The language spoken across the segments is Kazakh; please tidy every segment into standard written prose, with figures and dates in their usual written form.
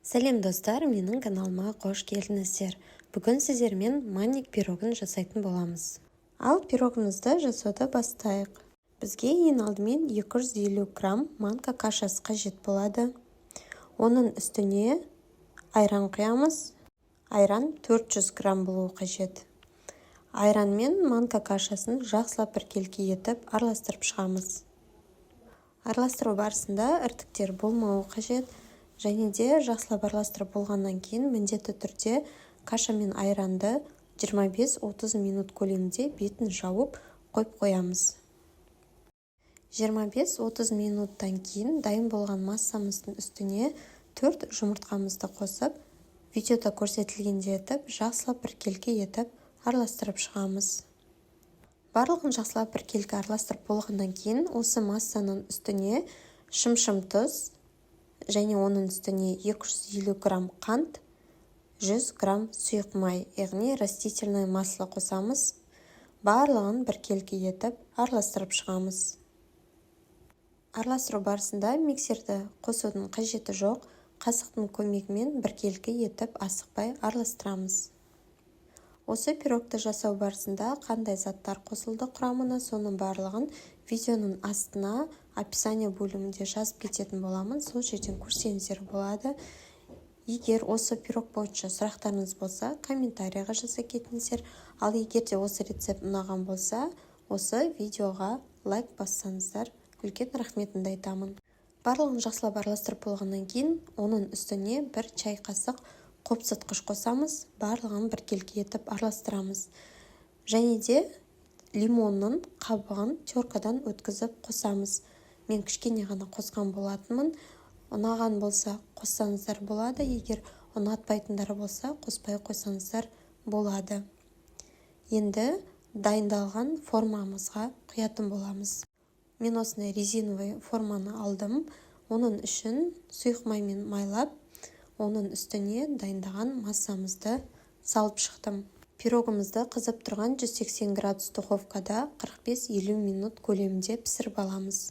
Сәлем достар, менің каналыма қош келдіңіздер. Бүгін сіздермен манник пирогын жасайтын боламыз. Ал пирогымызды жасауды бастайық. Бізге ең алдымен 250 грамм манка кашасы қажет болады. Оның үстіне айран құямыз. Айран 400 грамм болуы қажет. Айран мен манка кашасын жақсылап біркелкі етіп араластырып шығамыз. Араластыру барысында іртіктер болмауы қажет. Және де жақсылап араластырып болғаннан кейін міндетті түрде каша мен айранды 25-30 минут көлемінде бетін жауып қойып қоямыз. 25-30 минуттан кейін дайын болған массамыздың үстіне 4 жұмыртқамызды қосып, видеода көрсетілгендей етіп, жақсылап біркелкі етіп араластырып шығамыз. Барлығын жақсылап біркелкі араластырып болғаннан кейін осы массаның үстіне шым-шым тұз және оның үстіне 250 грамм қант, 100 грамм сұйық май, яғни растительное масло қосамыз. Барлығын біркелкі етіп араластырып шығамыз. Араластыру барысында миксерді қосудың қажеті жоқ, қасықтың көмегімен біркелкі етіп асықпай араластырамыз. Осы пирогты жасау барысында қандай заттар қосылды құрамына, соның барлығын видеоның астына описание бөлімінде жазып кететін боламын, сол жерден көрсеңіздер болады. Егер осы пирог бойынша сұрақтарыңыз болса, комментарийға жаза кетіңіздер. Ал егер де осы рецепт ұнаған болса, осы видеоға лайк бассаңыздар, үлкен рахметімді айтамын. Барлығын жақсылап араластырып болғаннан кейін, оның үстіне 1 чай қасық қопсытқыш қосамыз, барлығын біркелкі етіп араластырамыз. Және де лимонның қабығын теркадан өткізіп қосамыз. Мен кішкене ғана қосқан болатынмын. Ұнаған болса қоссаңыздар болады, егер ұнатпайтындары болса қоспай қойсаңыздар болады. Енді дайындалған формамызға құятын боламыз. Мен осындай резиновый форманы алдым. Оның үшін сұйық маймен майлап, оның үстіне дайындаған массамызды салып шықтым. Пирогымызды қызып тұрған 180 градус духовкада 45-50 минут көлемінде пісіріп аламыз.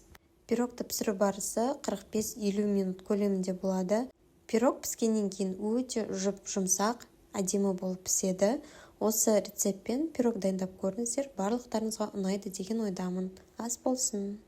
Пирогты пісіру барысы 45-50 минут көлемінде болады. Пирог піскеннен кейін өте жұмсақ, әдемі болып піседі. Осы рецептпен пирог дайындап көріңіздер, барлықтарыңызға ұнайды деген ойдамын. Ас болсын!